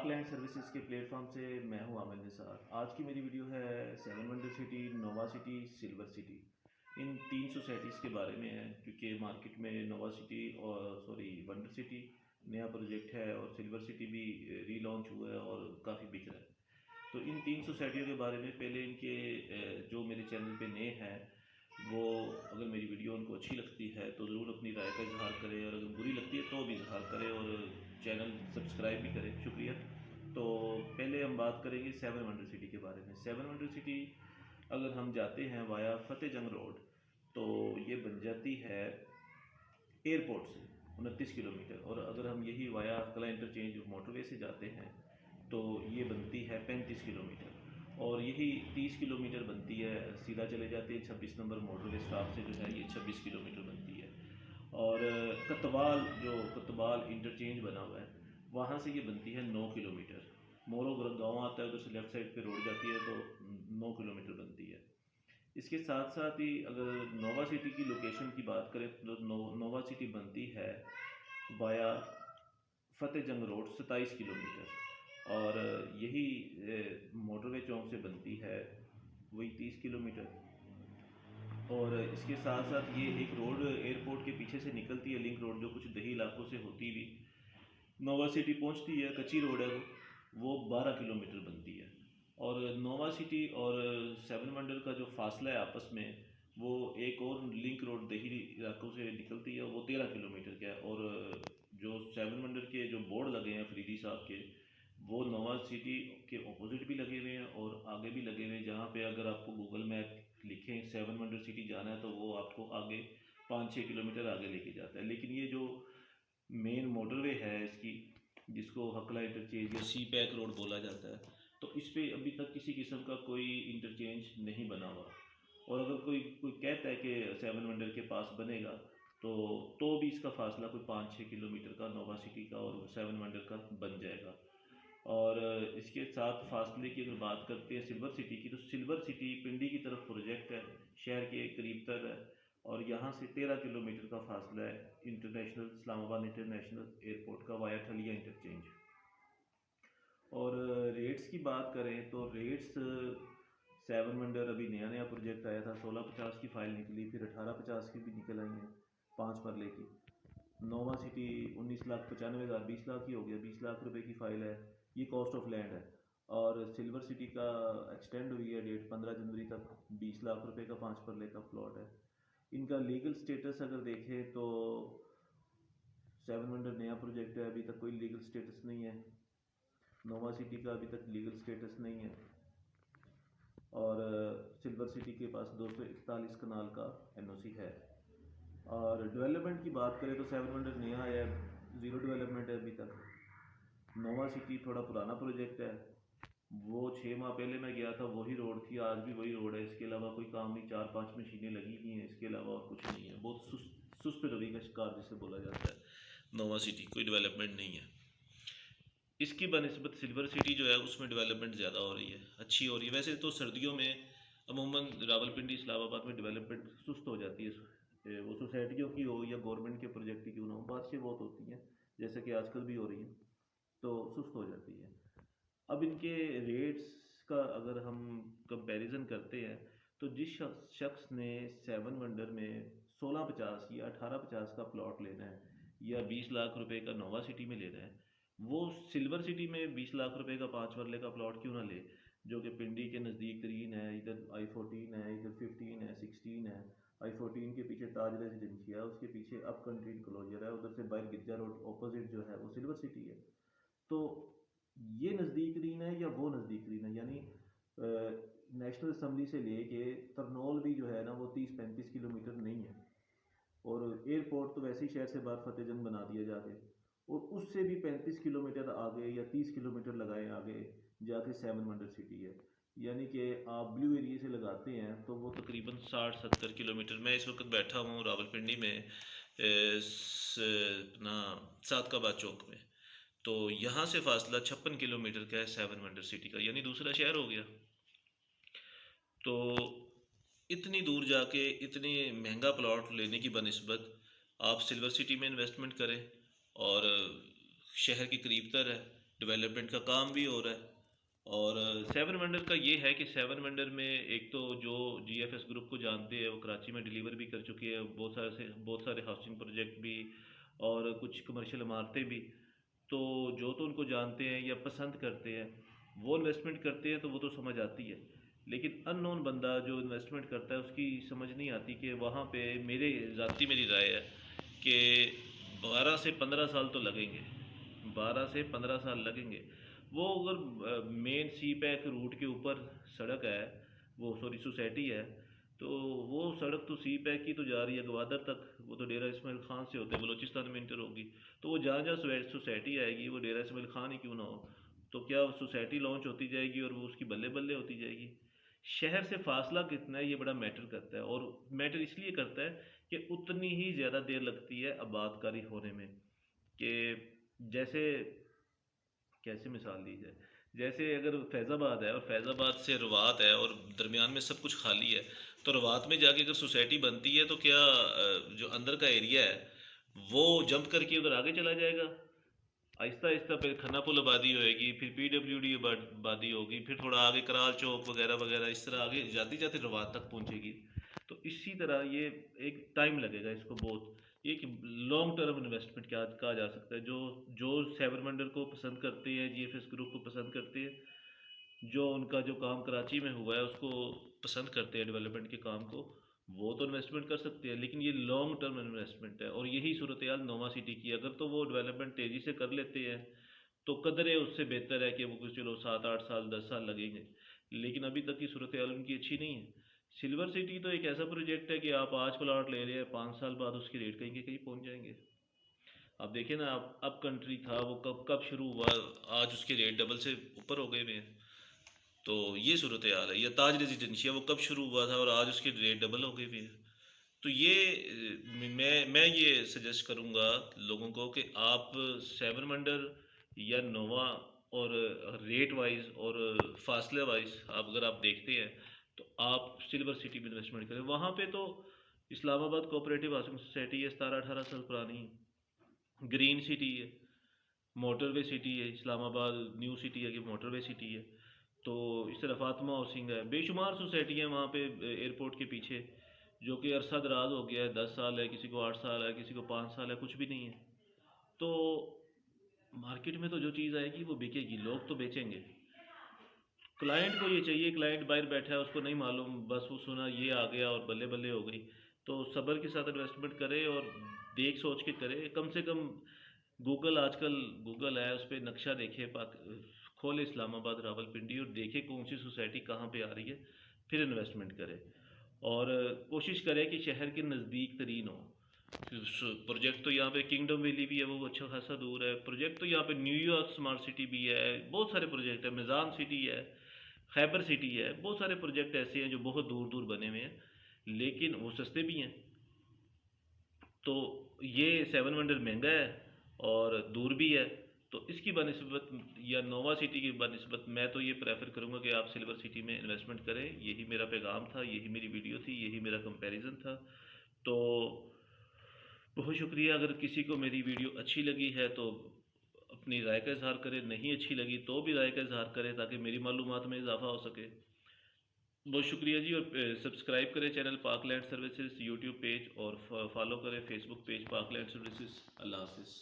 Park land services के platform से मैं हूं आमिर निसार। आज की मेरी वीडियो है Seven Wonder City, Nova City, Silver City, इन तीन सोसाइटीज़ के बारे में है। क्योंकि मार्केट में नोवा सिटी और वंडर सिटी नया प्रोजेक्ट है और सिल्वर सिटी भी रीलॉन्च हुआ है और काफ़ी बिक रहा है। तो इन तीन सोसाइटियों के बारे में पहले इनके जो मेरे चैनल पे नए हैं वो, अगर मेरी वीडियो उनको अच्छी लगती है तो ज़रूर अपनी राय का इजहार करें, और अगर बुरी लगती है तो भी इजहार करें और चैनल सब्सक्राइब भी करें। शुक्रिया। तो पहले हम बात करेंगे सेवन वंडर सिटी के बारे में। सेवन वंडर सिटी अगर हम जाते हैं वाया फतेह जंग रोड तो ये बन जाती है एयरपोर्ट से 29 किलोमीटर, और अगर हम यही वाया कला इंटरचेंज मोटरवे से जाते हैं तो ये बनती है 35 किलोमीटर, और यही 30 किलोमीटर बनती है सीधा चले जाते हैं 26 नंबर मोटरवे स्टाफ से, जो है ये 26 किलोमीटर बनती है। और कतवाल, जो कतवाल इंटरचेंज बना हुआ है, वहाँ से ये बनती है 9 किलोमीटर। मोरो गाँव आता है, उधर से लेफ्ट साइड पे रोड जाती है तो 9 किलोमीटर बनती है। इसके साथ साथ ही अगर नोवा सिटी की लोकेशन की बात करें तो नोवा सिटी बनती है वाया फतेह जंग रोड 27 किलोमीटर, और यही मोटरवे चौक से बनती है वही 30 किलोमीटर। और इसके साथ साथ ये एक रोड एयरपोर्ट के पीछे से निकलती है, लिंक रोड, जो कुछ दही इलाकों से होती हुई नोवा सिटी पहुंचती है। कच्ची रोड है वो 12 किलोमीटर बनती है। और नोवा सिटी और सेवन वंडर का जो फासला है आपस में, वो एक और लिंक रोड दही इलाकों से निकलती है, वो 13 किलोमीटर का है। और जो सेवन वंडर के जो बोर्ड लगे हैं फरीदी साहब के, वो नोवा सिटी के ऑपोजिट भी लगे हुए हैं और आगे भी लगे हुए हैं, जहाँ पे अगर आपको गूगल मैप लिखें सेवन वंडर सिटी जाना है तो वो आपको आगे 5-6 किलोमीटर आगे लेके जाता है। लेकिन ये जो मेन मोटरवे है इसकी, जिसको हकला इंटरचेंज या सी पैक रोड बोला जाता है, तो इस पर अभी तक किसी किस्म का कोई इंटरचेंज नहीं बना हुआ। और अगर कोई कोई कहता है कि सेवन वंडर के पास बनेगा तो भी इसका फासला कोई 5-6 किलोमीटर का नोवा सिटी का और सेवन वंडर का बन जाएगा। और इसके साथ फासले की अगर बात करते हैं सिल्वर सिटी की, तो सिल्वर सिटी पिंडी की तरफ प्रोजेक्ट है, शहर के करीब तर है, और यहाँ से 13 किलोमीटर का फासला है इंटरनेशनल इस्लामाबाद इंटरनेशनल एयरपोर्ट का वाया ठलिया इंटरचेंज। और रेट्स की बात करें तो रेट्स, सेवन वंडर अभी नया नया प्रोजेक्ट आया था, 1650 की फ़ाइल निकली, फिर 1850 की भी निकल आई हैं 5 मरले की। नोवा सिटी 19,95,000, 20 लाख ही हो गया, 20 लाख रुपए की फ़ाइल है, ये कॉस्ट ऑफ लैंड है। और सिल्वर सिटी का एक्सटेंड हुई है डेट 15 जनवरी तक, 20 लाख रुपए का 5 मरले का प्लॉट है। इनका लीगल स्टेटस अगर देखें तो सेवन वंडर नया प्रोजेक्ट है, अभी तक कोई लीगल स्टेटस नहीं है। नोवा सिटी का अभी तक लीगल स्टेटस नहीं है। और सिल्वर सिटी के पास 241 कनाल का एनओसी है। और डेवलपमेंट की बात करें तो सेवन वंडर नया है, ज़ीरो डेवलपमेंट है अभी तक। नोवा सिटी थोड़ा पुराना प्रोजेक्ट है, वो 6 माह पहले मैं गया था, वही रोड थी, आज भी वही रोड है, इसके अलावा कोई काम नहीं। 4-5 मशीनें लगी हुई हैं, इसके अलावा और कुछ नहीं है। बहुत सुस्त रवि का शिकार जिसे बोला जाता है नोवा सिटी, कोई डेवलपमेंट नहीं है। इसकी बनस्बत सिल्वर सिटी जो है उसमें डेवलपमेंट ज़्यादा हो रही है, अच्छी हो रही है। वैसे तो सर्दियों में अमूमन रावलपिंडी इस्लामाबाद में डेवलपमेंट सुस्त हो जाती है, वो सोसाइटियों की हो या गवर्नमेंट के प्रोजेक्ट की क्यों ना हो, बारिशें बहुत होती हैं जैसे कि आजकल भी हो रही हैं, तो सुस्त हो जाती है। अब इनके रेट्स का अगर हम कंपैरिजन करते हैं तो जिस शख्स ने सेवन वंडर में 1650 या 1850 का प्लॉट लेना है या 20 लाख रुपए का नोवा सिटी में लेना है, वो सिल्वर सिटी में 20 लाख रुपए का 5 मरले का प्लॉट क्यों ना ले, जो कि पिंडी के नज़दीक तरीन है। इधर I14 है, इधर 15 है, 16 है। I14 के पीछे ताज रेजिडेंसी है, उसके पीछे अप कंट्री इनक्लोजर है, उधर से बाहर गिरजा रोड ऑपोजिट जो है वो सिल्वर सिटी है। तो ये नज़दीक तरीन है या वो नज़दीक तरीन है, यानी नेशनल असम्बली से लेके तरनौल भी जो है ना वो 30-35 किलोमीटर नहीं है। और एयरपोर्ट तो वैसे ही शहर से बाहर फतेहजंग बना दिया जाके, और उससे भी 35 किलोमीटर आगे या 30 किलोमीटर लगाए आगे जाके सेवन वंडर सिटी है। यानी कि आप ब्लू एरिया से लगाते हैं तो वो तकरीबन 60-70 किलोमीटर। मैं इस वक्त बैठा हूँ रावलपिंडी में अपना सादकाबाद चौक में, तो यहाँ से फासला 56 किलोमीटर का है सेवन वंडर सिटी का, यानी दूसरा शहर हो गया। तो इतनी दूर जाके इतनी महंगा प्लॉट लेने की बनिस्बत आप सिल्वर सिटी में इन्वेस्टमेंट करें, और शहर के करीब तर है, डेवलपमेंट का काम भी हो रहा है। और सेवन वंडर का ये है कि सेवन वंडर में एक तो जो जीएफएस ग्रुप को जानते हैं वो कराची में डिलीवर भी कर चुकी है बहुत सारे हाउसिंग प्रोजेक्ट भी और कुछ कमर्शियल इमारतें भी। तो जो तो उनको जानते हैं या पसंद करते हैं वो इन्वेस्टमेंट करते हैं तो वो तो समझ आती है। लेकिन अननोन बंदा जो इन्वेस्टमेंट करता है उसकी समझ नहीं आती कि वहाँ पे मेरी राय है कि 12 से 15 साल तो लगेंगे, 12 से 15 साल लगेंगे। वो अगर मेन सी पैक रूट के ऊपर सड़क है, वो सॉरी सोसाइटी है, तो वो सड़क तो सी पैक की तो जा रही है गवादर तक, वो तो डेरा इसमाइल खान से होते बलूचिस्तान में इंटर होगी। तो वो जहाँ जहाँ सोसाइटी आएगी वो डेरा इसमाइल खान ही क्यों ना हो, तो क्या सोसाइटी लॉन्च होती जाएगी और वो उसकी बल्ले बल्ले होती जाएगी। शहर से फासला कितना है ये बड़ा मैटर करता है, और मैटर इसलिए करता है कि उतनी ही ज़्यादा देर लगती है आबादकारी होने में। कि जैसे कैसे मिसाल दी जाए, जैसे अगर फैज़ाबाद है और फैज़ाबाद से रवात है और दरमियान में सब कुछ खाली है, तो रवात में जाके अगर सोसाइटी बनती है तो क्या जो अंदर का एरिया है वो जंप करके उधर आगे चला जाएगा? आहिस्ता आहिस्ता फिर खन्ना पुल आबादी होएगी, फिर पीडब्ल्यूडी आबादी होगी, फिर थोड़ा आगे कराल चौक वगैरह वगैरह इस तरह आगे जाते जाते रवात तक पहुंचेगी। तो इसी तरह ये एक टाइम लगेगा इसको बहुत। ये कि लॉन्ग टर्म इन्वेस्टमेंट क्या कहा जा सकता है। जो जो सेवन वंडर को पसंद करते हैं, जीएफएस ग्रुप को पसंद करते हैं, जो उनका जो काम कराची में हुआ है उसको पसंद करते हैं डेवलपमेंट के काम को, वो तो इन्वेस्टमेंट कर सकते हैं। लेकिन ये लॉन्ग टर्म इन्वेस्टमेंट है और यही सूरत हाल नोवा सिटी की। अगर तो वो डेवलपमेंट तेज़ी से कर लेते हैं तो कदरे उससे बेहतर है कि वो कुछ चलो 7 8 साल 10 साल लगेंगे। लेकिन अभी तक की सूरत हाल उनकी अच्छी नहीं है। सिल्वर सिटी तो एक ऐसा प्रोजेक्ट है कि आप आज प्लॉट ले रहे हैं, 5 साल बाद उसकी रेट कहीं के कहीं पहुंच जाएंगे। आप देखिए ना, आप अब कंट्री था वो कब कब शुरू हुआ, आज उसके रेट डबल से ऊपर हो गए हुए हैं। तो ये सूरत हाल है। या ताज रेजिडेंशिया वो कब शुरू हुआ था और आज उसके रेट डबल हो गए भी हैं। तो ये मैं ये सजेस्ट करूँगा लोगों को कि आप सेवन वंडर या नोवा और रेट वाइज और फासले वाइज आप अगर आप देखते हैं तो आप सिल्वर सिटी में इन्वेस्टमेंट करें। वहाँ पे तो इस्लामाबाद कोऑपरेटिव हाउसिंग सोसाइटी है, 17 18 साल पुरानी, ग्रीन सिटी है, मोटरवे सिटी है, इस्लामाबाद न्यू सिटी है कि मोटरवे सिटी है। तो इस तरह फातिमा हाउसिंग है, बेशुमार सोसाइटी है वहाँ पे एयरपोर्ट के पीछे, जो कि अरसा दराज हो गया है, 10 साल है, किसी को 8 साल है, किसी को 5 साल है, कुछ भी नहीं है। तो मार्केट में तो जो चीज़ आएगी वो बिकेगी, लोग तो बेचेंगे। क्लाइंट को ये चाहिए, क्लाइंट बाहर बैठा है उसको नहीं मालूम, बस वो सुना ये आ गया और बल्ले बल्ले हो गई। तो सब्र के साथ इन्वेस्टमेंट करे और देख सोच के करे। कम से कम गूगल, आजकल गूगल है उस पर नक्शा देखे, खोले इस्लामाबाद रावलपिंडी और देखे कौन सी सोसाइटी कहाँ पे आ रही है, फिर इन्वेस्टमेंट करे। और कोशिश करें कि शहर के नज़दीक तरीन हो। प्रोजेक्ट तो यहाँ पे किंगडम वैली भी है, वो अच्छा खासा दूर है। प्रोजेक्ट तो यहाँ पे न्यूयॉर्क स्मार्ट सिटी भी है, बहुत सारे प्रोजेक्ट है, मिजान सिटी है, खैबर सिटी है, बहुत सारे प्रोजेक्ट ऐसे हैं जो बहुत दूर दूर बने हुए हैं, लेकिन वो सस्ते भी हैं। तो ये सेवन वंडर महंगा है और दूर भी है। तो इसकी बनस्बत या नोवा सिटी की बनस्बत मैं तो ये प्रेफर करूँगा कि आप सिल्वर सिटी में इन्वेस्टमेंट करें। यही मेरा पैगाम था, यही मेरी वीडियो थी, यही मेरा कंपैरिजन था। तो बहुत शुक्रिया। अगर किसी को मेरी वीडियो अच्छी लगी है तो अपनी राय का इजहार करें, नहीं अच्छी लगी तो भी राय का इजहार करें ताकि मेरी मालूमात में इजाफा हो सके। बहुत शुक्रिया जी। और सब्सक्राइब करें channel Parkland services YouTube page, और फॉलो करें फेसबुक पेज पाकलैंड सर्विसेज। अल्लाह हाफिज़।